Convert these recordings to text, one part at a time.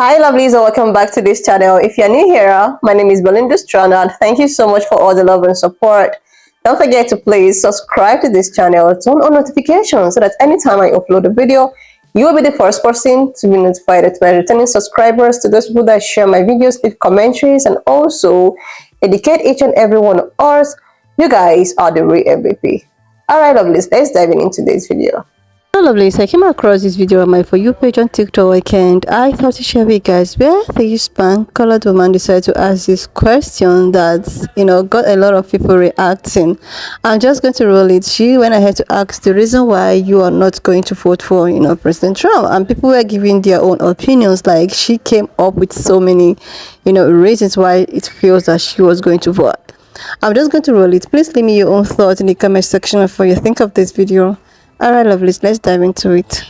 Hi lovelies, and welcome back to this channel. If you're new here, my name is Belinda Strana. Thank you so much for all the love and support. Don't forget to please subscribe to this channel, turn on notifications so that anytime I upload a video, you will be the first person to be notified. To my returning subscribers, to those people that share my videos, leave commentaries, and also educate each and every one of us, you guys are the real MVP. Alright lovelies, let's dive into today's video. Hello lovelies, I came across this video on my For You page on TikTok and I thought to share with you guys where the Hispan-colored woman decided to ask this question that, got a lot of people reacting. I'm just going to roll it. She went ahead to ask the reason why you are not going to vote for, President Trump, and people were giving their own opinions. Like, she came up with so many, reasons why it feels that she was going to vote. I'm just going to roll it. Please leave me your own thoughts in the comment section of what you think of this video. Alright lovelies, let's dive into it.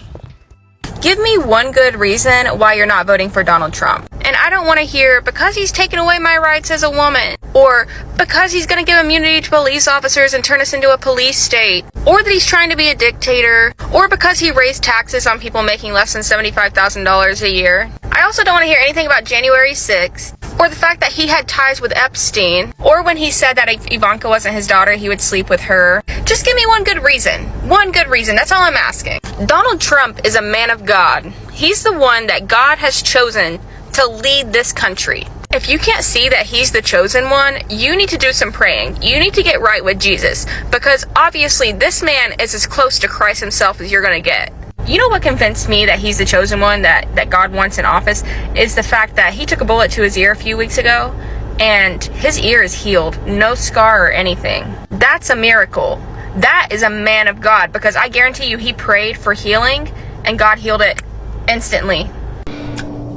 Give me one good reason why you're not voting for Donald Trump. And I don't want to hear because he's taken away my rights as a woman, or because he's going to give immunity to police officers and turn us into a police state, or that he's trying to be a dictator, or because he raised taxes on people making less than $75,000 a year. I also don't want to hear anything about January 6th, or the fact that he had ties with Epstein, or when he said that if Ivanka wasn't his daughter, he would sleep with her. Just give me one good reason. One good reason. That's all I'm asking. Donald Trump is a man of God. He's the one that God has chosen to lead this country. If you can't see that he's the chosen one, you need to do some praying. You need to get right with Jesus, because obviously this man is as close to Christ himself as you're going to get. You know what convinced me that he's the chosen one that God wants in office is the fact that he took a bullet to his ear a few weeks ago and his ear is healed, no scar or anything. That's a miracle. That is a man of God, because I guarantee you he prayed for healing and God healed it instantly.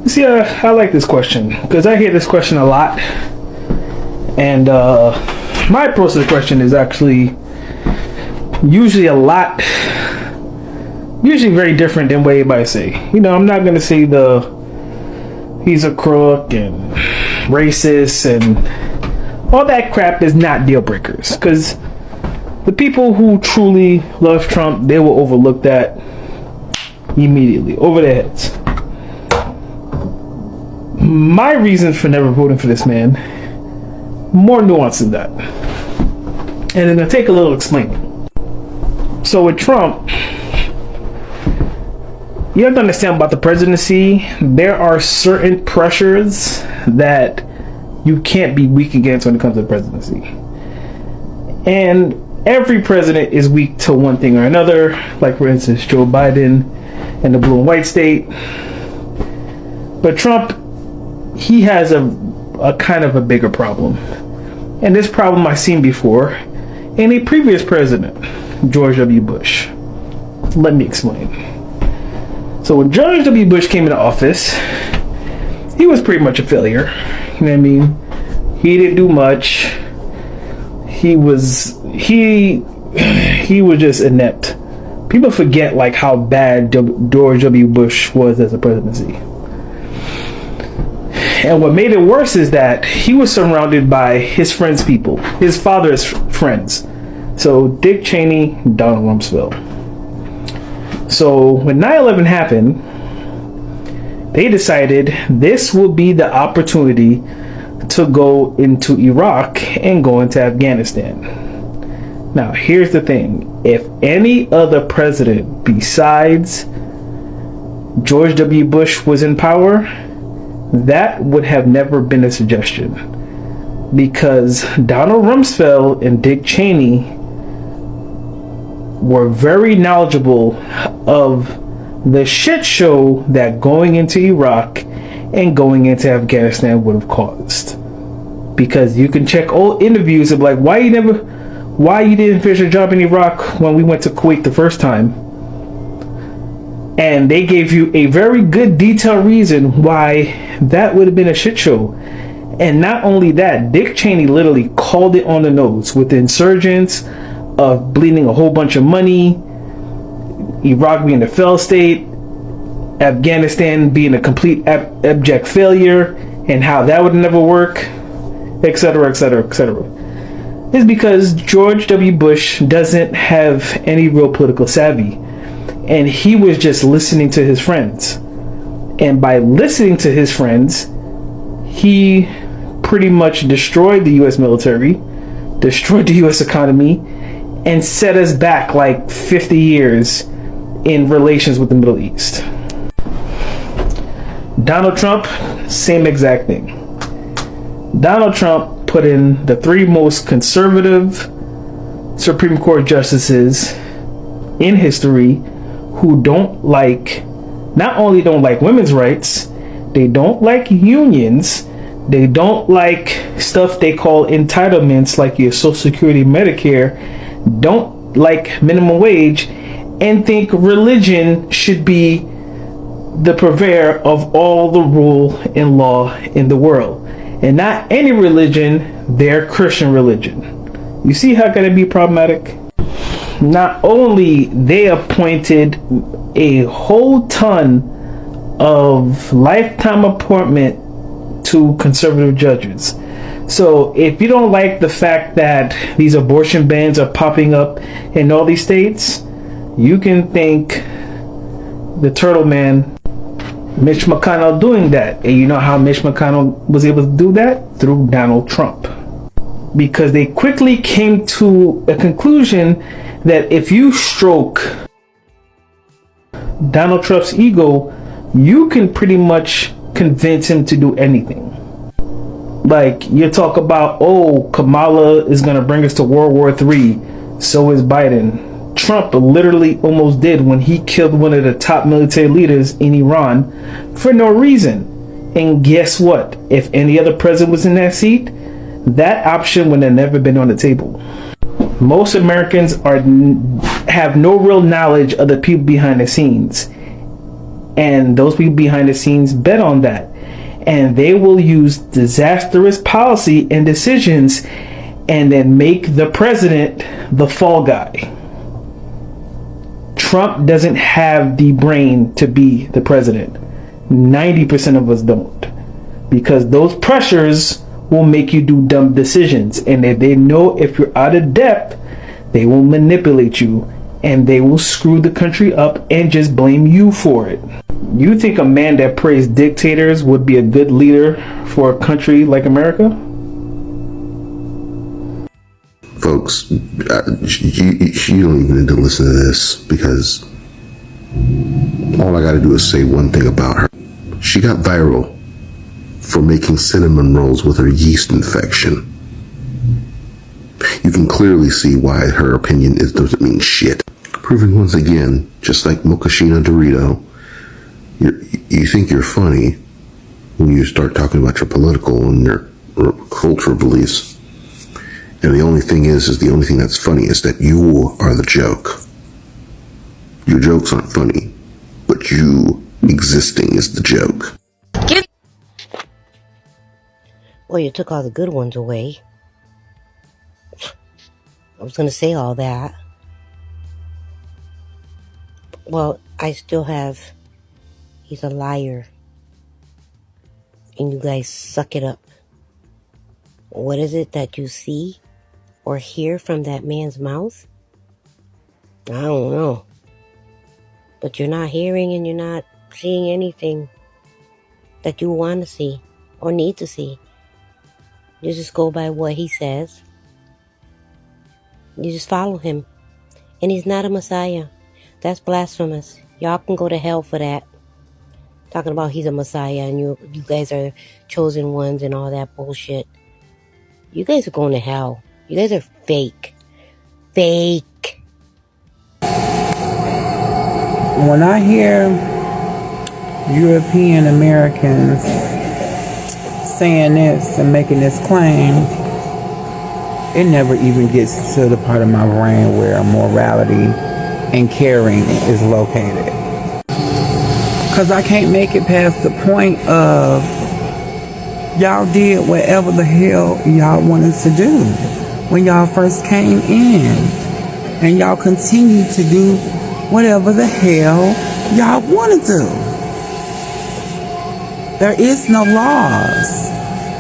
See, I like this question because I hear this question a lot, and my approach to the question is actually usually very different than what everybody say. I'm not gonna say he's a crook and racist and all that crap is not deal breakers, because the people who truly love Trump, they will overlook that immediately over their heads. My reason for never voting for this man, more nuanced than that, and it's gonna take a little explaining. So with Trump, you have to understand about the presidency, there are certain pressures that you can't be weak against when it comes to the presidency. And every president is weak to one thing or another, like for instance Joe Biden and the blue and white state. But Trump, he has a kind of a bigger problem. And this problem I've seen before in a previous president, George W. Bush. Let me explain. So when George W. Bush came into office, he was pretty much a failure. You know what I mean? He didn't do much. He was just inept. People forget like how bad George W. Bush was as a presidency. And what made it worse is that he was surrounded by his friends' people, his father's friends. So Dick Cheney, Donald Rumsfeld. So when 9/11 happened, they decided this would be the opportunity to go into Iraq and go into Afghanistan. Now here's the thing, if any other president besides George W. Bush was in power, that would have never been a suggestion, because Donald Rumsfeld and Dick Cheney were very knowledgeable of the shit show that going into Iraq and going into Afghanistan would have caused. Because you can check old interviews of like, why you didn't finish a job in Iraq when we went to Kuwait the first time, and they gave you a very good detailed reason why that would have been a shit show. And not only that, Dick Cheney literally called it on the nose with the insurgents of bleeding a whole bunch of money, Iraq being a failed state, Afghanistan being a complete abject failure, and how that would never work, etc., etc., etc. It's because George W. Bush doesn't have any real political savvy, and he was just listening to his friends. And by listening to his friends, he pretty much destroyed the US military, destroyed the US economy, and set us back like 50 years in relations with the Middle East. Donald Trump, same exact thing. Donald Trump put in the 3 most conservative Supreme Court justices in history who not only don't like women's rights, they don't like unions, they don't like stuff they call entitlements like your Social Security, Medicare, don't like minimum wage, and think religion should be the purveyor of all the rule and law in the world. And not any religion, their Christian religion. You see how can it be problematic? Not only they appointed a whole ton of lifetime appointment to conservative judges. So if you don't like the fact that these abortion bans are popping up in all these states, you can thank the turtle man, Mitch McConnell, doing that. And you know how Mitch McConnell was able to do that? Through Donald Trump. Because they quickly came to a conclusion that if you stroke Donald Trump's ego, you can pretty much convince him to do anything. Like, you talk about, oh, Kamala is going to bring us to World War III. So is Biden. Trump literally almost did when he killed one of the top military leaders in Iran for no reason. And guess what? If any other president was in that seat, that option would have never been on the table. Most Americans have no real knowledge of the people behind the scenes. And those people behind the scenes bet on that. And they will use disastrous policy and decisions and then make the president the fall guy. Trump doesn't have the brain to be the president. 90% of us don't. Because those pressures will make you do dumb decisions. And if they know if you're out of depth, they will manipulate you. And they will screw the country up and just blame you for it. You think a man that praised dictators would be a good leader for a country like America? Folks, you don't even need to listen to this, because all I gotta do is say one thing about her. She got viral for making cinnamon rolls with her yeast infection. You can clearly see why her opinion doesn't mean shit. Proving once again, just like Mokashina Dorito, you think you're funny when you start talking about your political and your cultural beliefs. And the only thing that's funny is that you are the joke. Your jokes aren't funny, but you existing is the joke. Well, you took all the good ones away. I was going to say all that. Well, I still have, he's a liar. And you guys suck it up. What is it that you see or hear from that man's mouth? I don't know. But you're not hearing and you're not seeing anything that you want to see or need to see. You just go by what he says. You just follow him. And he's not a Messiah. That's blasphemous. Y'all can go to hell for that. Talking about he's a Messiah and you guys are chosen ones and all that bullshit. You guys are going to hell. You guys are fake. Fake. When I hear European Americans saying this and making this claim, it never even gets to the part of my brain where morality and caring is located. Because I can't make it past the point of y'all did whatever the hell y'all wanted to do when y'all first came in. And y'all continue to do whatever the hell y'all want to do. There is no laws.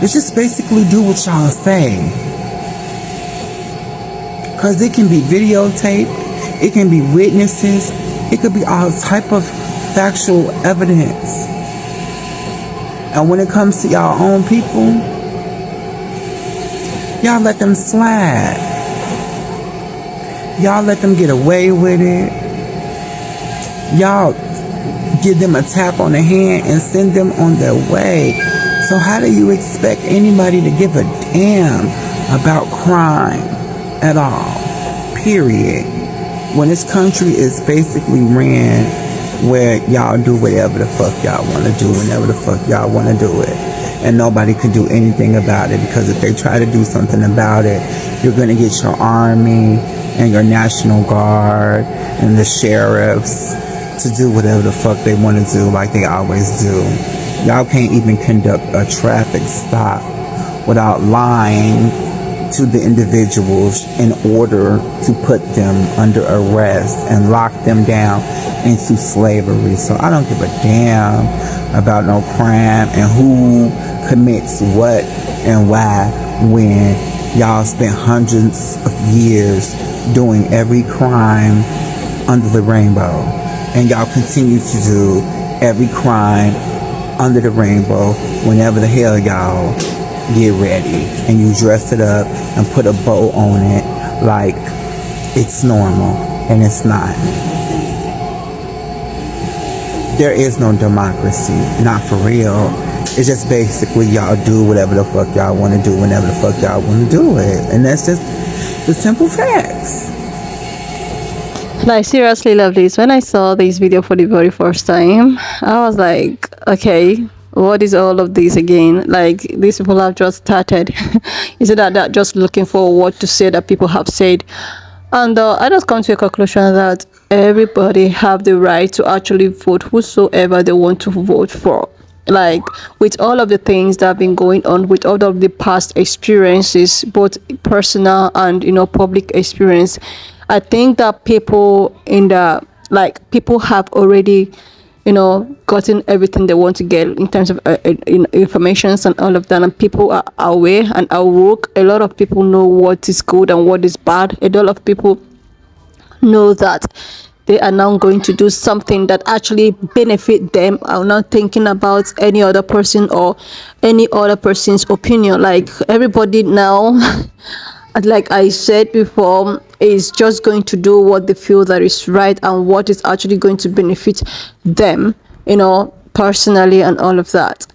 It's just basically do what y'all say. Because it can be videotaped, it can be witnesses, it could be all type of factual evidence And when it comes to y'all own people, y'all let them slide. Y'all let them get away with it. Y'all give them a tap on the hand and send them on their way. So how do you expect anybody to give a damn about crime at all? Period. When this country is basically ran where y'all do whatever the fuck y'all want to do whenever the fuck y'all want to do it. And nobody can do anything about it, because if they try to do something about it, you're going to get your army and your National Guard and the sheriffs to do whatever the fuck they want to do, like they always do. Y'all can't even conduct a traffic stop without lying to the individuals in order to put them under arrest and lock them down into slavery. So I don't give a damn about no crime and who commits what and why, when y'all spent hundreds of years doing every crime under the rainbow, and y'all continue to do every crime under the rainbow whenever the hell y'all get ready, and you dress it up and put a bow on it like it's normal, and it's not. There is no democracy, not for real. It's just basically y'all do whatever the fuck y'all want to do whenever the fuck y'all want to do it, and that's just the simple facts. Like, seriously, lovelies, when I saw this video for the very first time, I was like, okay, what is all of this again? Like, these people have just started. Is it that they're just looking for what to say that people have said? And I just come to a conclusion that everybody have the right to actually vote whosoever they want to vote for. Like, with all of the things that have been going on, with all of the past experiences, both personal and public experience, I think that people people have already gotten everything they want to get in terms of informations and all of that, and people are aware and awoke. A lot of people know what is good and what is bad. A lot of people know that they are now going to do something that actually benefit them. I'm not thinking about any other person or any other person's opinion. Like, everybody now like I said before, is just going to do what they feel that is right and what is actually going to benefit them, personally and all of that.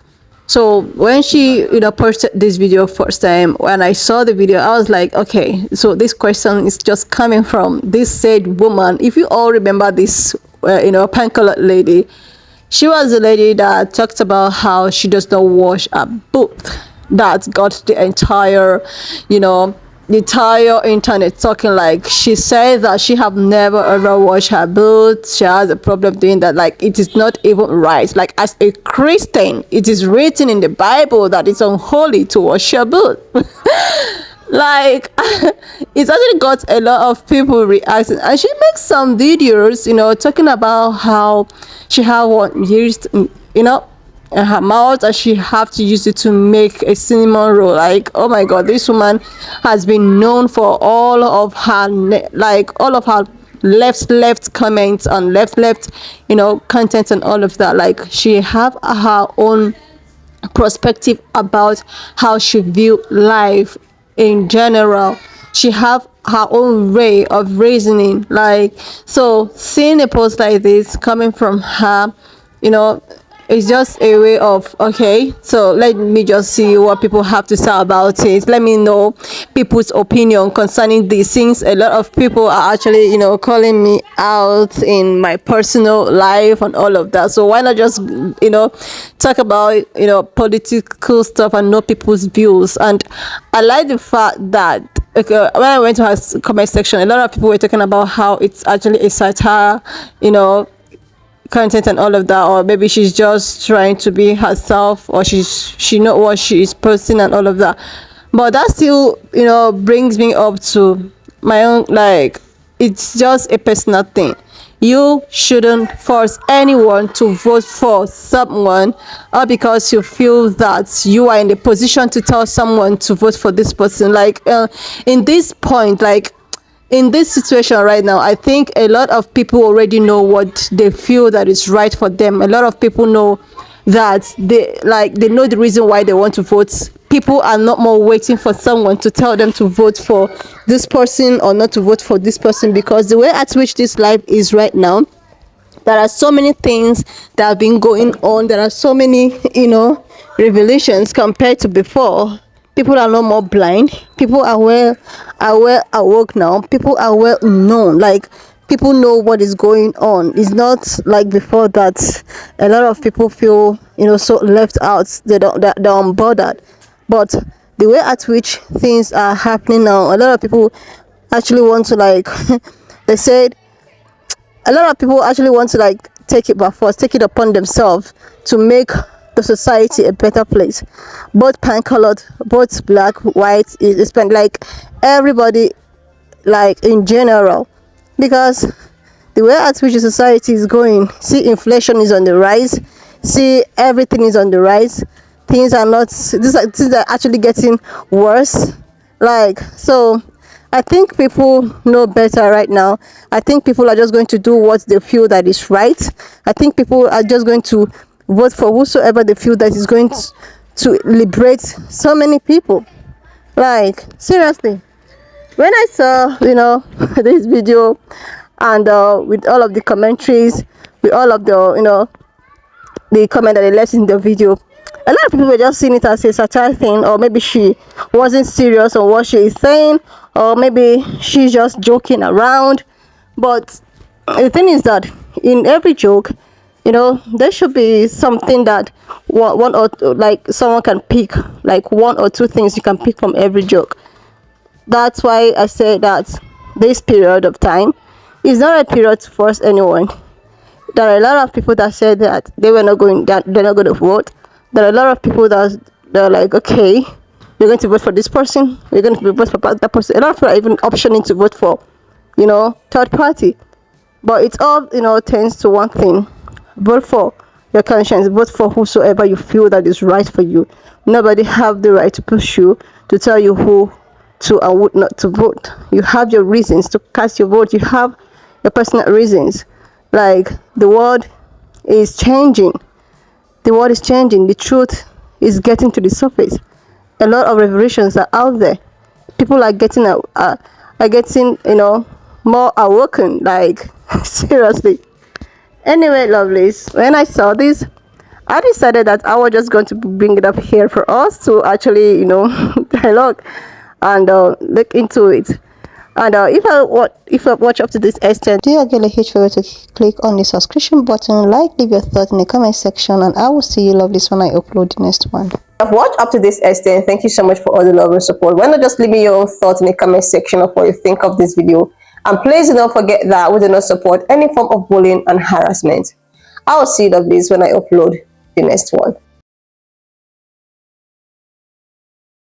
So when she, posted this video first time, when I saw the video, I was like, okay, so this question is just coming from this said woman. If you all remember this, pan-colored lady, she was the lady that talked about how she does not wash her boot. That got the entire internet talking. Like, she said that she have never ever washed her boots. She has a problem doing that. Like, it is not even right. Like, as a Christian, it is written in the Bible that it's unholy to wash your boot. Like, it's actually got a lot of people reacting, and she makes some videos talking about how she had one used in her mouth, and she have to use it to make a cinnamon roll. Like, oh my god, this woman has been known for all of her left comments and left content and all of that. Like, she have her own perspective about how she view life in general. She have her own way of reasoning. Like, so seeing a post like this coming from her, it's just a way of, okay, so let me just see what people have to say about it. Let me know people's opinion concerning these things. A lot of people are actually calling me out in my personal life and all of that. So why not just talk about political stuff and know people's views? And I like the fact that when I went to her comment section, a lot of people were talking about how it's actually a satire, content and all of that, or maybe she's just trying to be herself, or she know what she is posting and all of that. But that still brings me up to my own, like, it's just a personal thing. You shouldn't force anyone to vote for someone, or because you feel that you are in the position to tell someone to vote for this person. Like, in this point, like, in this situation right now, I think a lot of people already know what they feel that is right for them. A lot of people know that they know the reason why they want to vote. People are not more waiting for someone to tell them to vote for this person or not to vote for this person, because the way at which this life is right now, there are so many things that have been going on. There are so many, revelations compared to before. People are no more blind. People are well awoke now. People are well known. Like, people know what is going on. It's not like before that a lot of people feel, so left out. They're unbothered. But the way at which things are happening now, a lot of people actually want to, like, they said, a lot of people actually want to, like, take it by force, take it upon themselves to make the society a better place. Both pan colored, both black, white, it's been like everybody, like, in general, because the way at which the society is going, see, inflation is on the rise, see, everything is on the rise. Things are not, things are actually getting worse. Like, so I think people know better right now. I think people are just going to do what they feel that is right. I think people are just going to vote for whosoever they feel that is going to liberate so many people. Like, seriously, when I saw, this video, and with all of the commentaries, with all of the comment that they left in the video, a lot of people were just seeing it as a satire thing, or maybe she wasn't serious on what she is saying, or maybe she's just joking around. But the thing is that in every joke, there should be something that one or like someone can pick, like one or two things you can pick from every joke. That's why I say that this period of time is not a period to force anyone. There are a lot of people that said that they were not going, that they're not going to vote. There are a lot of people that they're like, okay, we're going to vote for this person, we're going to vote for that person. A lot of people are even optioning to vote for, third party. But it all, tends to one thing: vote for your conscience, vote for whosoever you feel that is right for you. Nobody have the right to push you, to tell you who to and would not to vote. You have your reasons to cast your vote. You have your personal reasons. Like, the world is changing. The world is changing. The truth is getting to the surface. A lot of revelations are out there. People are getting more awoken. Like, seriously. Anyway, lovelies, when I saw this, I decided that I was just going to bring it up here for us to actually, dialogue and look into it. And if I watch up to this extent, Do you again a huge favor to click on the subscription button, leave your thoughts in the comment section, and I will see you lovelies when I upload the next one. I've watched up to this extent. Thank you so much for all the love and support. Why not just leave me your own thoughts in the comment section of what you think of this video. And please do not forget that we do not support any form of bullying and harassment. I will see you lovelies when I upload the next one.